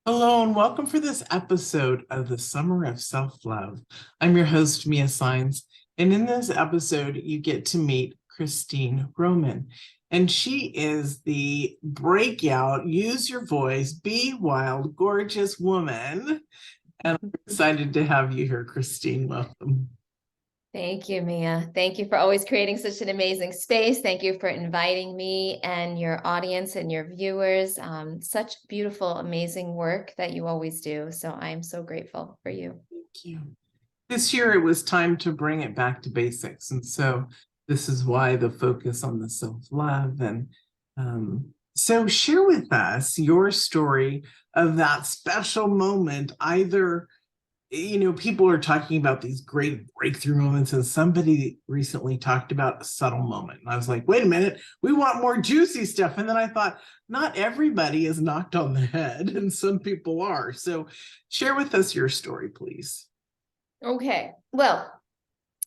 Hello and welcome for this episode of the Summer of Self-Love. I'm your host, Mia Saenz, and in this episode, you get to meet Christine Roman. And she is the breakout, use your voice, be wild, gorgeous woman. And I'm excited to have you here, Christine. Welcome. Thank you, Mia. Thank you for always creating such an amazing space. Thank you for inviting me and your audience and your viewers. Such beautiful, amazing work that you always do. So I'm so grateful for you. Thank you. This year, it was time to bring it back to basics. And so this is why the focus on the self-love. And so share with us your story of that special moment. Either, people are talking about these great breakthrough moments, and somebody recently talked about a subtle moment. And I was like, wait a minute, we want more juicy stuff. And then I thought, not everybody is knocked on the head, and some people are. So share with us your story, please. Okay. Well,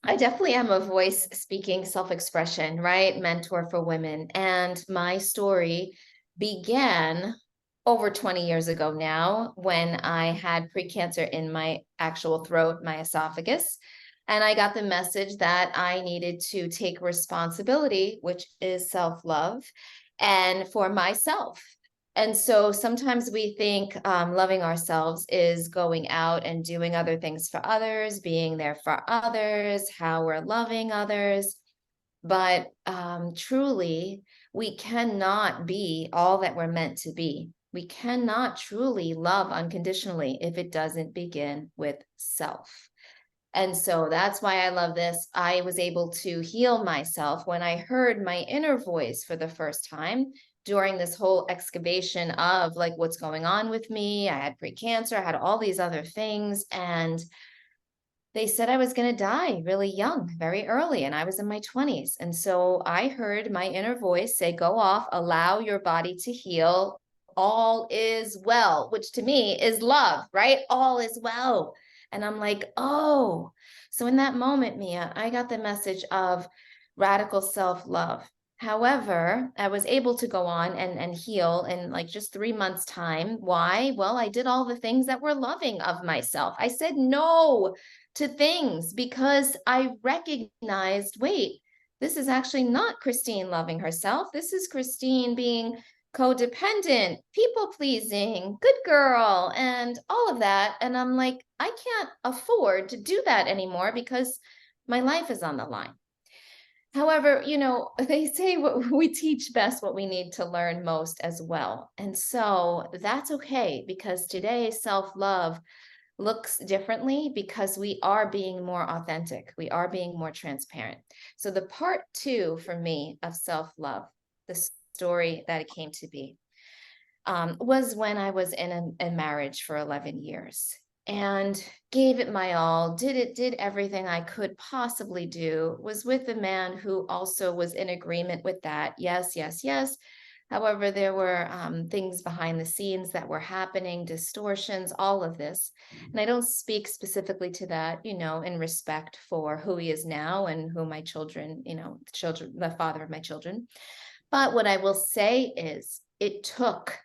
I definitely am a voice speaking self-expression, right? Mentor for women. And my story began over 20 years ago now when I had precancer in my actual throat, my esophagus. And I got the message that I needed to take responsibility, which is self-love, and for myself. And so sometimes we think loving ourselves is going out and doing other things for others, being there for others, how we're loving others. But truly, we cannot be all that we're meant to be. We cannot truly love unconditionally if it doesn't begin with self. And so that's why I love this. I was able to heal myself when I heard my inner voice for the first time during this whole excavation of like what's going on with me. I had precancer, I had all these other things, and they said I was going to die really young, very early, and I was in my 20s. And so I heard my inner voice say, go off, allow your body to heal. All is well, which to me is love, right? All is well. And I'm like, oh. So in that moment, Mia, I got the message of radical self-love. However, I was able to go on and heal in like just 3 months' time. Why? Well, I did all the things that were loving of myself. I said no to things because I recognized, wait, this is actually not Christine loving herself. This is Christine being codependent, people pleasing, good girl, and all of that. And I'm like, I can't afford to do that anymore because my life is on the line. However, they say we teach best what we need to learn most as well. And so that's okay because today self-love looks differently because we are being more authentic. We are being more transparent. So the part two for me of self-love, the story that it came to be, was when I was in a marriage for 11 years and gave it my all, did everything I could possibly do, was with a man who also was in agreement with that. Yes, yes, yes. However, there were things behind the scenes that were happening, distortions, all of this. And I don't speak specifically to that, in respect for who he is now and who my children, the father of my children. But what I will say is it took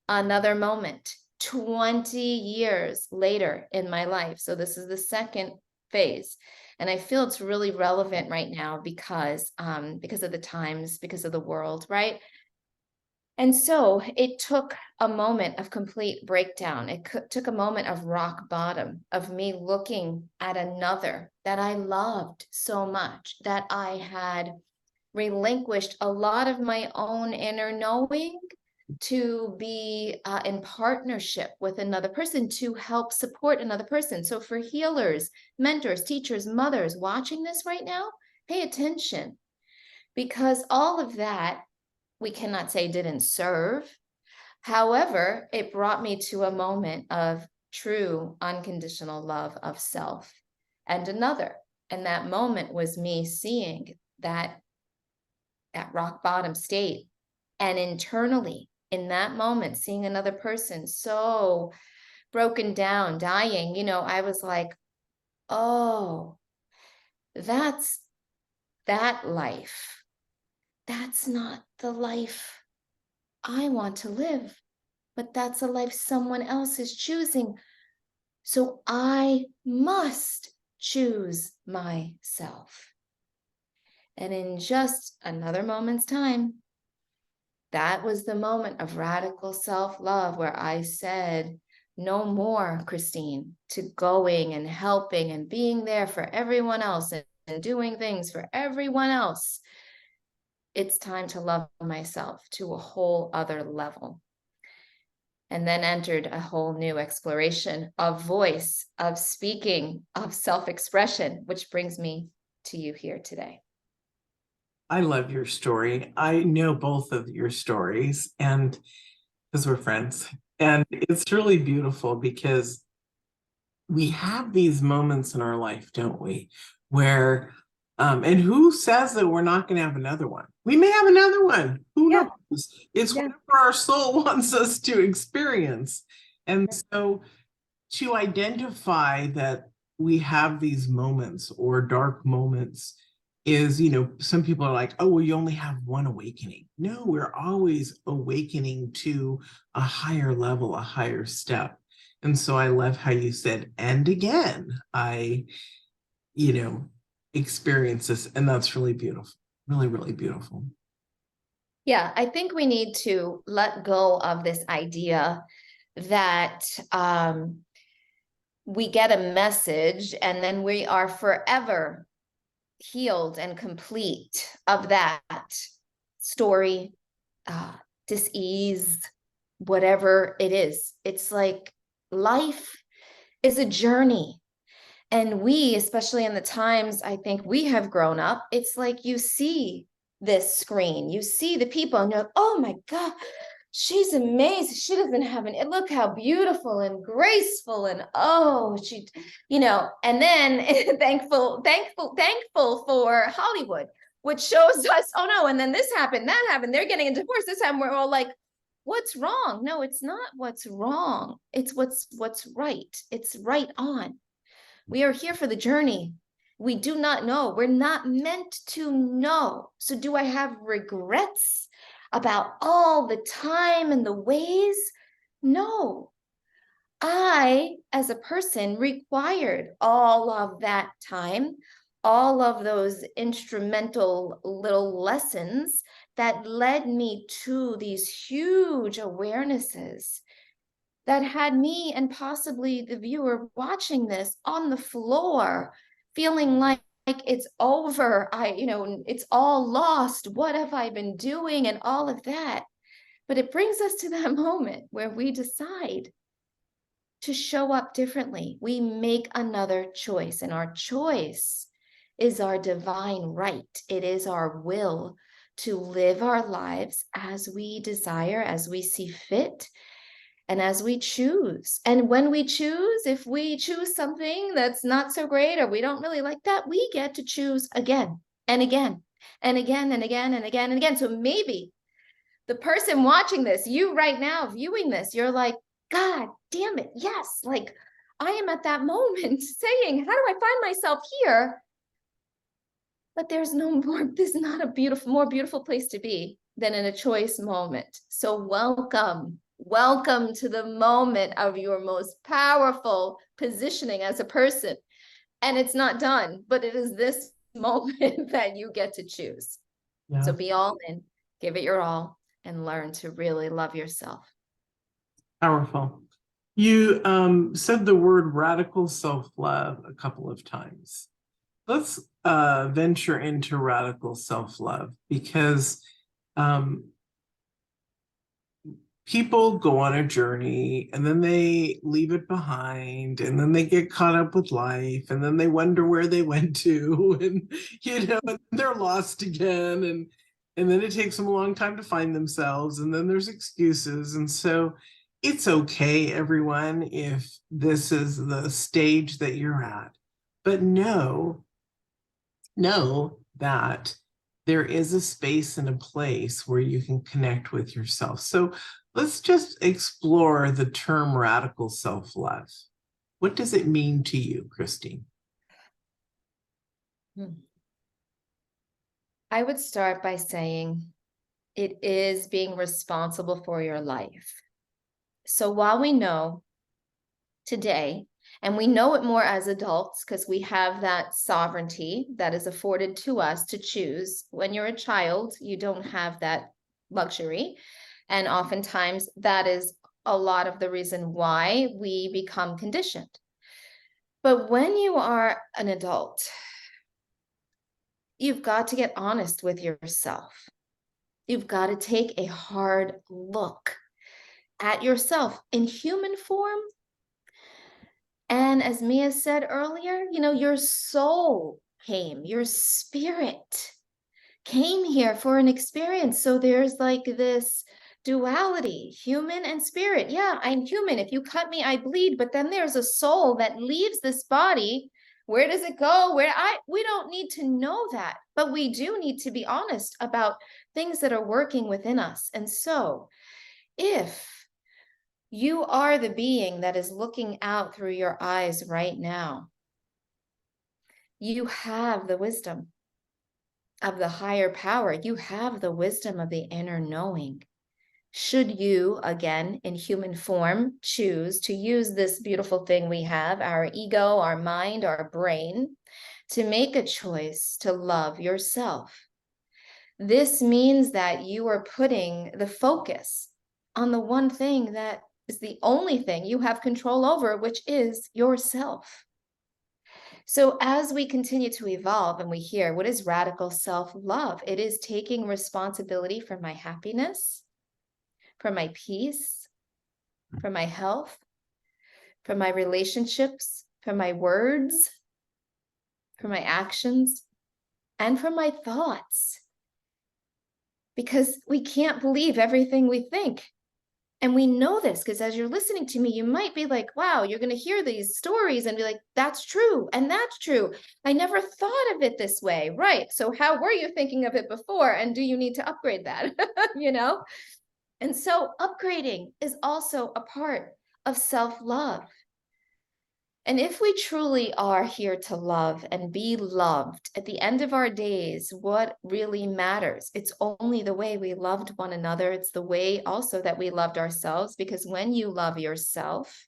another moment 20 years later in my life. So this is the second phase. And I feel it's really relevant right now because of the times, because of the world, right? And so it took a moment of complete breakdown. It took a moment of rock bottom, of me looking at another that I loved so much, that I had relinquished a lot of my own inner knowing to be in partnership with another person to help support another person. So for healers, mentors, teachers, mothers watching this right now, pay attention because all of that we cannot say didn't serve. However, it brought me to a moment of true unconditional love of self and another. And that moment was me seeing that rock bottom state and internally in that moment, seeing another person so broken down, dying, I was like, oh, that's that life. That's not the life I want to live. but that's a life someone else is choosing. So I must choose myself. And in just another moment's time, that was the moment of radical self-love where I said, no more, Christine, to going and helping and being there for everyone else and doing things for everyone else. It's time to love myself to a whole other level. And then entered a whole new exploration of voice, of speaking, of self-expression, which brings me to you here today. I love your story. I know both of your stories, and because we're friends. And it's really beautiful because we have these moments in our life, don't we? Where, and who says that we're not going to have another one? We may have another one. Who Yeah. knows? It's Yeah. whatever our soul wants us to experience. And so to identify that we have these moments or dark moments is, some people are like, oh, well, you only have one awakening. No, we're always awakening to a higher level, a higher step. And so I love how you said, and again, I, experience this. And that's really beautiful. Really, really beautiful. Yeah, I think we need to let go of this idea that we get a message and then we are forever healed and complete of that story, dis-ease, whatever it is. It's like life is a journey. And we, especially in the times I think we have grown up, it's like you see this screen, you see the people, and you're like, oh my God, she's amazing. She doesn't have an, look how beautiful and graceful, and oh, she, and then thankful for Hollywood, which shows us, oh no, and then this happened, that happened, they're getting a divorce, this happened, we're all like, what's wrong? No, it's not what's wrong. It's what's right. It's right on. We are here for the journey. We do not know. We're not meant to know. So do I have regrets about all the time and the ways? No. I, as a person, required all of that time, all of those instrumental little lessons that led me to these huge awarenesses that had me and possibly the viewer watching this on the floor, feeling like it's over. It's all lost. What have I been doing? And all of that. But it brings us to that moment where we decide to show up differently. We make another choice, and our choice is our divine right. It is our will to live our lives as we desire, as we see fit, and as we choose. And when we choose, if we choose something that's not so great or we don't really like that, we get to choose again and again and again and again and again and again. So maybe the person watching this, you right now viewing this, you're like, God damn it, yes, like I am at that moment saying, how do I find myself here? But there's not a more beautiful place to be than in a choice moment. So welcome to the moment of your most powerful positioning as a person. And it's not done, but it is this moment that you get to choose. Yeah. So be all in, give it your all, and learn to really love yourself. Powerful. You said the word radical self-love a couple of times. Let's venture into radical self-love, because people go on a journey and then they leave it behind, and then they get caught up with life, and then they wonder where they went to, and and they're lost again, and then it takes them a long time to find themselves, and then there's excuses. And so it's okay, everyone, if this is the stage that you're at, but know that there is a space and a place where you can connect with yourself. So let's just explore the term radical self-love. What does it mean to you, Christine? I would start by saying it is being responsible for your life. So while we know today, and we know it more as adults because we have that sovereignty that is afforded to us to choose. When you're a child, you don't have that luxury. And oftentimes that is a lot of the reason why we become conditioned. But when you are an adult, you've got to get honest with yourself. You've got to take a hard look at yourself in human form. And as Mia said earlier, your soul came, your spirit came here for an experience. So there's like this duality, human and spirit. Yeah, I'm human. If you cut me, I bleed. But then there's a soul that leaves this body. Where does it go? We don't need to know that, but we do need to be honest about things that are working within us. And so if you are the being that is looking out through your eyes right now, you have the wisdom of the higher power. You have the wisdom of the inner knowing. Should you, again, in human form, choose to use this beautiful thing we have, our ego, our mind, our brain, to make a choice to love yourself. This means that you are putting the focus on the one thing that is the only thing you have control over, which is yourself. So as we continue to evolve and we hear, what is radical self-love? It is taking responsibility for my happiness, for my peace, for my health, for my relationships, for my words, for my actions, and for my thoughts. Because we can't believe everything we think. And we know this because as you're listening to me, you might be like, wow, you're going to hear these stories and be like, that's true. And that's true. I never thought of it this way. Right. So how were you thinking of it before? And do you need to upgrade that? And so upgrading is also a part of self-love. And if we truly are here to love and be loved at the end of our days, what really matters? It's only the way we loved one another. It's the way also that we loved ourselves, because when you love yourself,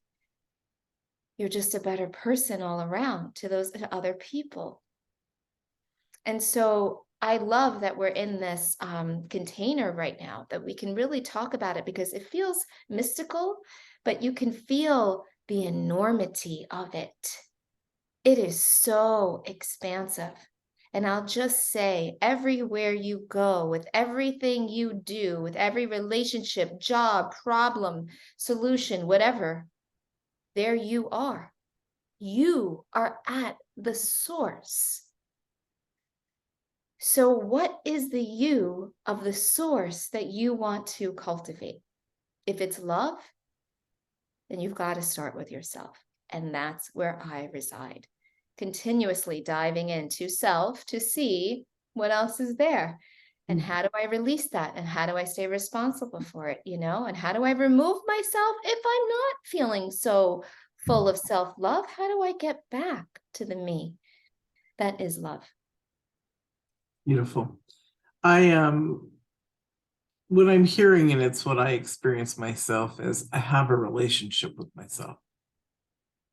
you're just a better person all around to those other people. And so I love that we're in this container right now, that we can really talk about it because it feels mystical, but you can feel the enormity of it. It is so expansive. And I'll just say, everywhere you go, with everything you do, with every relationship, job, problem, solution, whatever, there you are. You are at the source. So what is the you of the source that you want to cultivate? If it's love, then you've got to start with yourself. And that's where I reside, continuously diving into self to see what else is there. And how do I release that? And how do I stay responsible for it? And how do I remove myself if I'm not feeling so full of self-love? How do I get back to the me that is love? Beautiful. What I'm hearing, and it's what I experience myself, is I have a relationship with myself,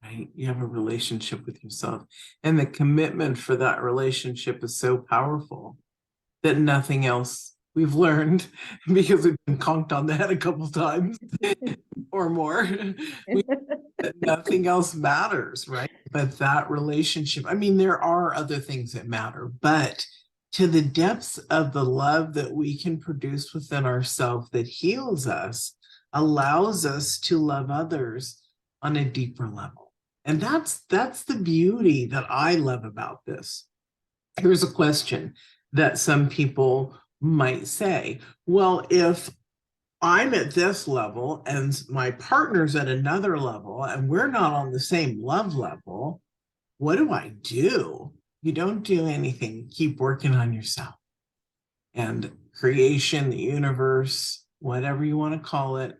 right? You have a relationship with yourself, and the commitment for that relationship is so powerful that nothing else we've learned, because we've been conked on the head a couple times or more, nothing else matters, right? But that relationship, I mean, there are other things that matter, but to the depths of the love that we can produce within ourselves that heals us, allows us to love others on a deeper level. And that's the beauty that I love about this. Here's a question that some people might say, well, if I'm at this level and my partner's at another level and we're not on the same love level, what do I do? You don't do anything. Keep working on yourself. And creation, the universe, whatever you want to call it,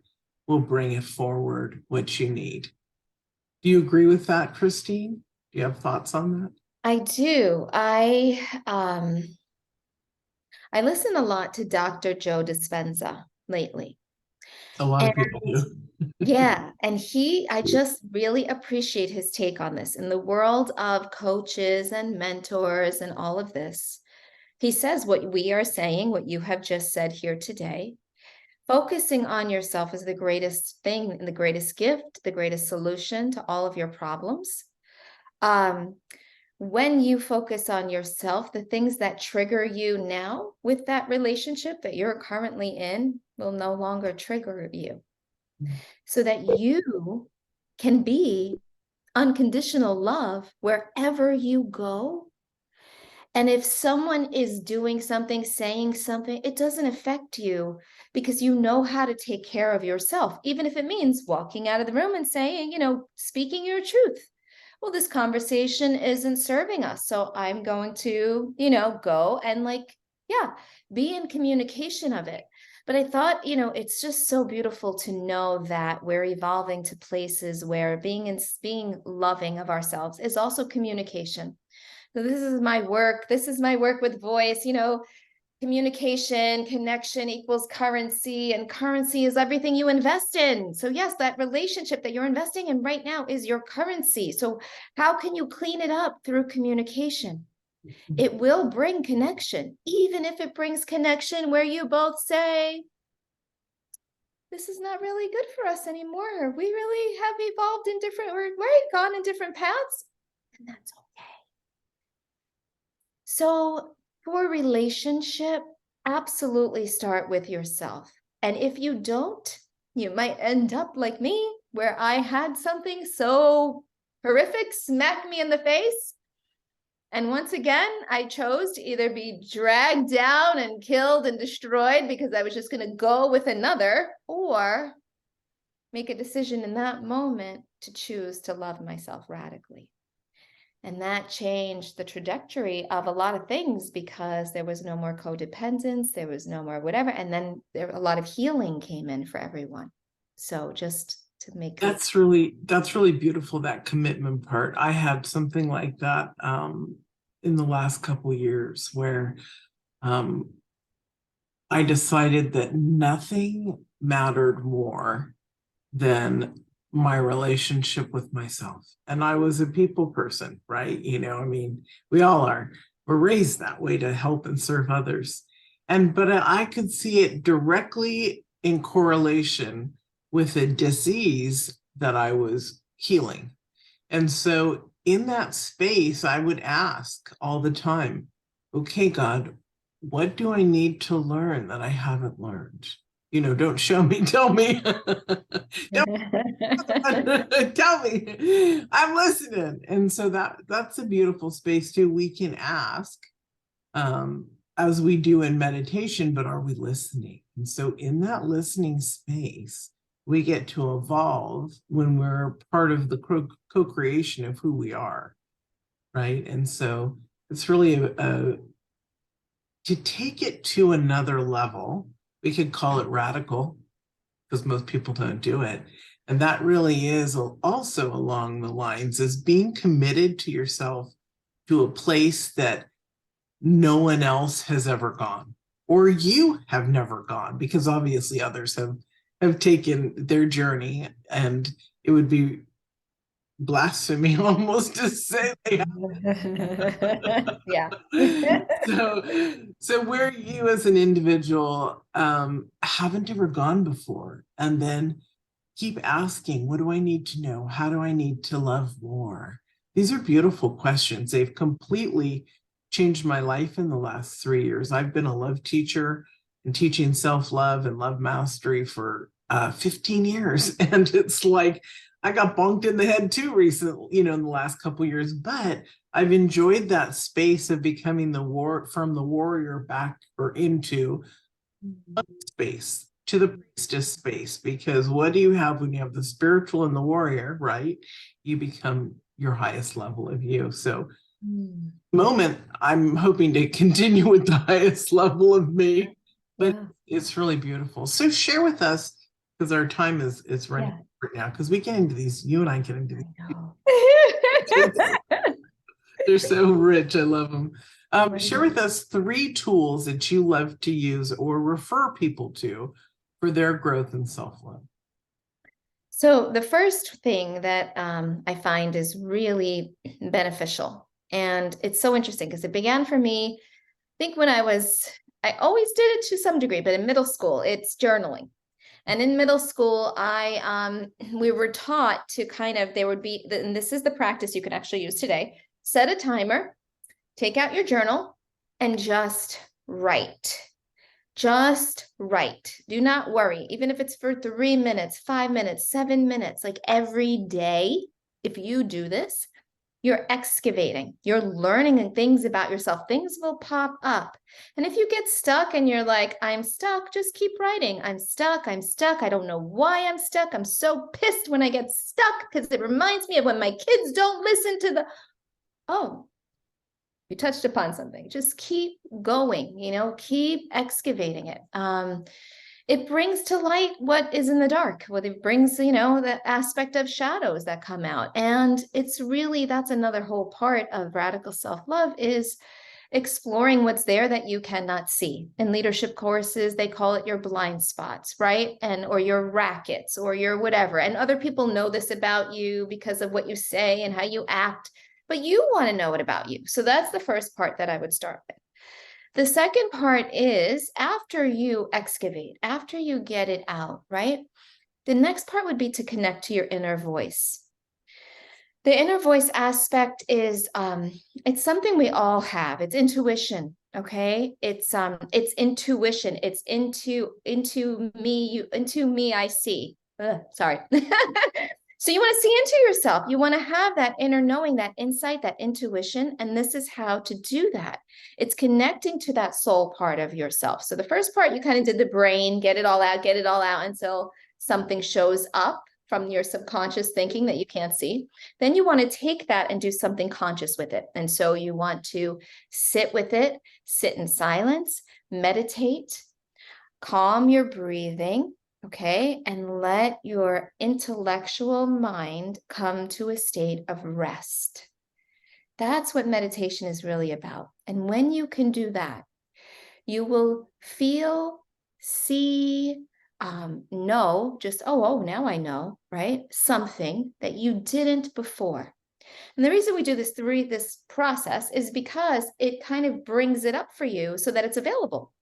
will bring it forward what you need. Do you agree with that, Christine? Do you have thoughts on that? I do. I listen a lot to Dr. Joe Dispenza lately. A lot of people do. Yeah, and I just really appreciate his take on this. In the world of coaches and mentors and all of this, he says what we are saying, what you have just said here today. Focusing on yourself is the greatest thing and the greatest gift, the greatest solution to all of your problems. When you focus on yourself, the things that trigger you now with that relationship that you're currently in will no longer trigger you, so that you can be unconditional love wherever you go. And if someone is doing something, saying something, it doesn't affect you because you know how to take care of yourself, even if it means walking out of the room and saying, speaking your truth. Well, this conversation isn't serving us. So I'm going to, go and be in communication of it. But I thought, it's just so beautiful to know that we're evolving to places where being loving of ourselves is also communication. So this is my work. This is my work with voice, communication, connection equals currency, and currency is everything you invest in. So yes, that relationship that you're investing in right now is your currency. So how can you clean it up through communication? It will bring connection, even if it brings connection where you both say, this is not really good for us anymore. We really have evolved in we've gone in different paths, and that's okay. So for relationship, absolutely start with yourself. And if you don't, you might end up like me, where I had something so horrific smack me in the face. And once again, I chose to either be dragged down and killed and destroyed because I was just going to go with another, or make a decision in that moment to choose to love myself radically. And that changed the trajectory of a lot of things because there was no more codependence, there was no more whatever. And then a lot of healing came in for everyone. So just to make that's really beautiful, that commitment part. I had something like that in the last couple of years where I decided that nothing mattered more than my relationship with myself. And I was a people person, right? We all are. We're raised that way to help and serve others. But I could see it directly in correlation with a disease that I was healing. And so in that space, I would ask all the time, okay, God, what do I need to learn that I haven't learned? Don't show me, tell me. Tell me. I'm listening. And so that's a beautiful space too. We can ask, as we do in meditation, but are we listening? And so in that listening space, we get to evolve when we're part of the co-creation of who we are, right? And so it's really to take it to another level. We could call it radical because most people don't do it. And that really is also along the lines as being committed to yourself to a place that no one else has ever gone, or you have never gone, because obviously others have taken their journey, and it would be blasphemy almost to say they have. Yeah. So where you as an individual haven't ever gone before, and then keep asking, what do I need to know? How do I need to love more? These are beautiful questions. They've completely changed my life in the last 3 years. I've been a love teacher and teaching self-love and love mastery for 15 years. And it's like, I got bonked in the head too recently, in the last couple of years, but I've enjoyed that space of becoming from the warrior back or into space to the priestess space, because what do you have when you have the spiritual and the warrior, right? You become your highest level of you. So moment, I'm hoping to continue with the highest level of me, but it's really beautiful. So share with us, because our time is running right now, because we get into these, you and I get into these. They're so rich. I love them. Share with us 3 tools that you love to use or refer people to for their growth and self-love? So the first thing that I find is really beneficial, and it's so interesting because it began for me, I think when I always did it to some degree, but in middle school, it's journaling. And in middle school, we were taught to there would be, and this is the practice you can actually use today, set a timer, take out your journal, and just write. Just write. Do not worry. Even if it's for 3 minutes, 5 minutes, 7 minutes, like every day, if you do this, you're excavating, you're learning things about yourself. Things will pop up. And if you get stuck and you're like, I'm stuck, just keep writing. I'm stuck. I don't know why I'm stuck. I'm so pissed when I get stuck because it reminds me of when my kids don't listen to oh, you touched upon something. Just keep going, keep excavating it. It brings to light what is in the dark. What it brings, the aspect of shadows that come out. And it's really, that's another whole part of radical self-love, is exploring what's there that you cannot see. In leadership courses, they call it your blind spots, right? Or your rackets, or your whatever. And other people know this about you because of what you say and how you act, but you want to know it about you. So that's the first part that I would start with. The second part is, after you excavate, after you get it out, right? The next part would be to connect to your inner voice. The inner voice aspect is, it's something we all have. It's intuition, okay? It's intuition. It's into me, I see. Sorry. So you want to see into yourself. You want to have that inner knowing, that insight, that intuition. And this is how to do that. It's connecting to that soul part of yourself. So the first part, you kind of did the brain, get it all out until something shows up from your subconscious thinking that you can't see. Then you want to take that and do something conscious with it. And so you want to sit with it, sit in silence, meditate, calm your breathing. Okay, and let your intellectual mind come to a state of rest. That's what meditation is really about. And when you can do that, you will feel, see, know, just, now I know, right? Something that you didn't before. And the reason we do this through this process is because it kind of brings it up for you so that it's available.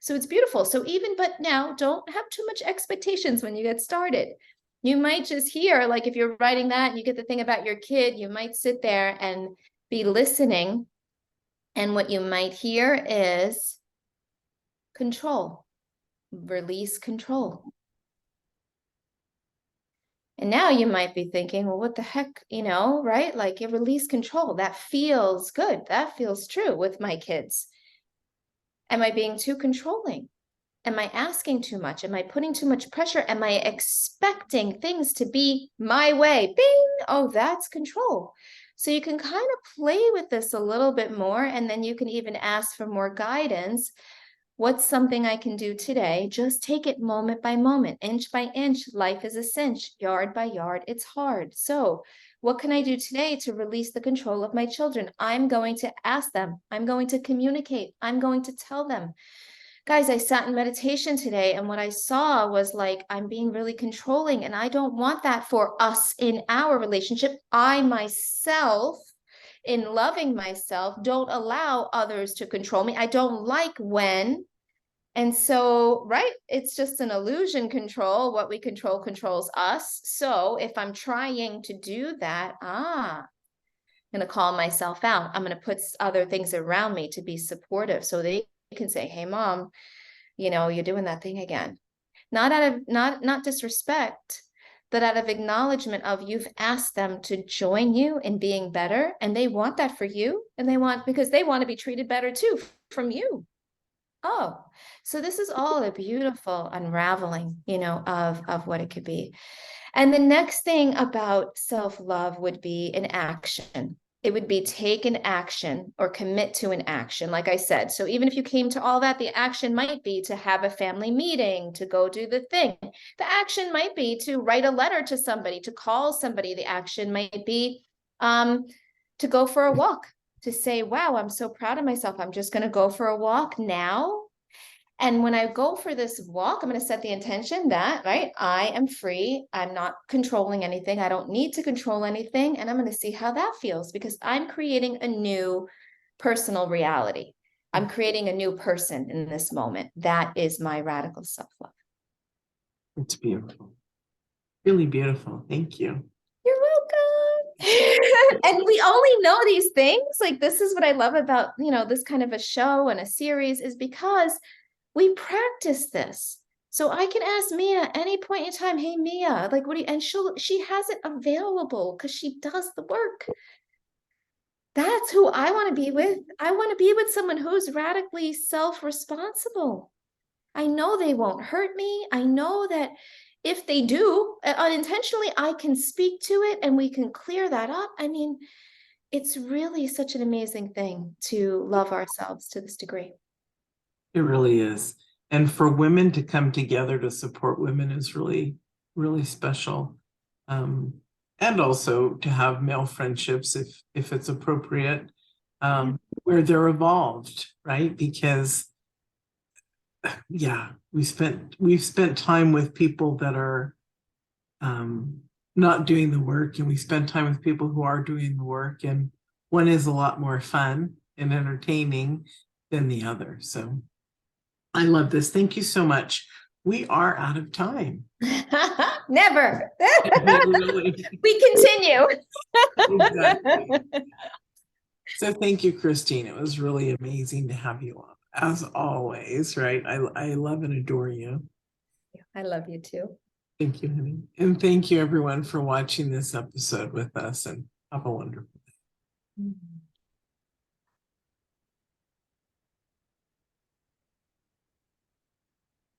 So it's beautiful. So but now don't have too much expectations when you get started. You might just hear, like if you're writing that and you get the thing about your kid, you might sit there and be listening. And what you might hear is control, release control. And now you might be thinking, well, what the heck, right? Like you release control. That feels good. That feels true with my kids. Am I being too controlling? Am I asking too much? Am I putting too much pressure? Am I expecting things to be my way? Bing! Oh, that's control. So you can kind of play with this a little bit more, and then you can even ask for more guidance. What's something I can do today? Just take it moment by moment, inch by inch. Life is a cinch, yard by yard. It's hard. So what can I do today to release the control of my children? I'm going to ask them. I'm going to communicate. I'm going to tell them. Guys, I sat in meditation today, and what I saw was like, I'm being really controlling, and I don't want that for us in our relationship. I myself, in loving myself, don't allow others to control me. I don't like when. And so, right, it's just an illusion control. What we control controls us. So if I'm trying to do that, I'm going to call myself out. I'm going to put other things around me to be supportive so they can say, hey, mom, you're doing that thing again. Not out of, not disrespect, but out of acknowledgement of you've asked them to join you in being better. And they want that for you. And because they want to be treated better too from you. Oh, so this is all a beautiful unraveling, of what it could be. And the next thing about self-love would be an action. It would be take an action or commit to an action, like I said. So even if you came to all that, the action might be to have a family meeting, to go do the thing. The action might be to write a letter to somebody, to call somebody. The action might be to go for a walk, to say, wow, I'm so proud of myself. I'm just going to go for a walk now. And when I go for this walk, I'm going to set the intention that, right, I am free. I'm not controlling anything. I don't need to control anything. And I'm going to see how that feels, because I'm creating a new personal reality. I'm creating a new person in this moment. That is my radical self-love. It's beautiful. Really beautiful. Thank you. You're welcome. And we only know these things. Like, this is what I love about, this kind of a show and a series, is because we practice this. So I can ask Mia at any point in time, hey, Mia, like, what do you, and she has it available because she does the work. That's who I want to be with. I want to be with someone who's radically self-responsible. I know they won't hurt me. I know that if they do unintentionally, I can speak to it and we can clear that up. I mean, it's really such an amazing thing to love ourselves to this degree. It really is. And for women to come together to support women is really, really special. And also to have male friendships if it's appropriate, where they're evolved, right? Because we've spent time with people that are not doing the work, and we spend time with people who are doing the work, and one is a lot more fun and entertaining than the other. So I love this. Thank you so much. We are out of time. Never. Really. We continue. Exactly. So thank you, Christine. It was really amazing to have you on, as always, right? I love and adore you. I love you too. Thank you, honey. And thank you, everyone, for watching this episode with us, and have a wonderful day.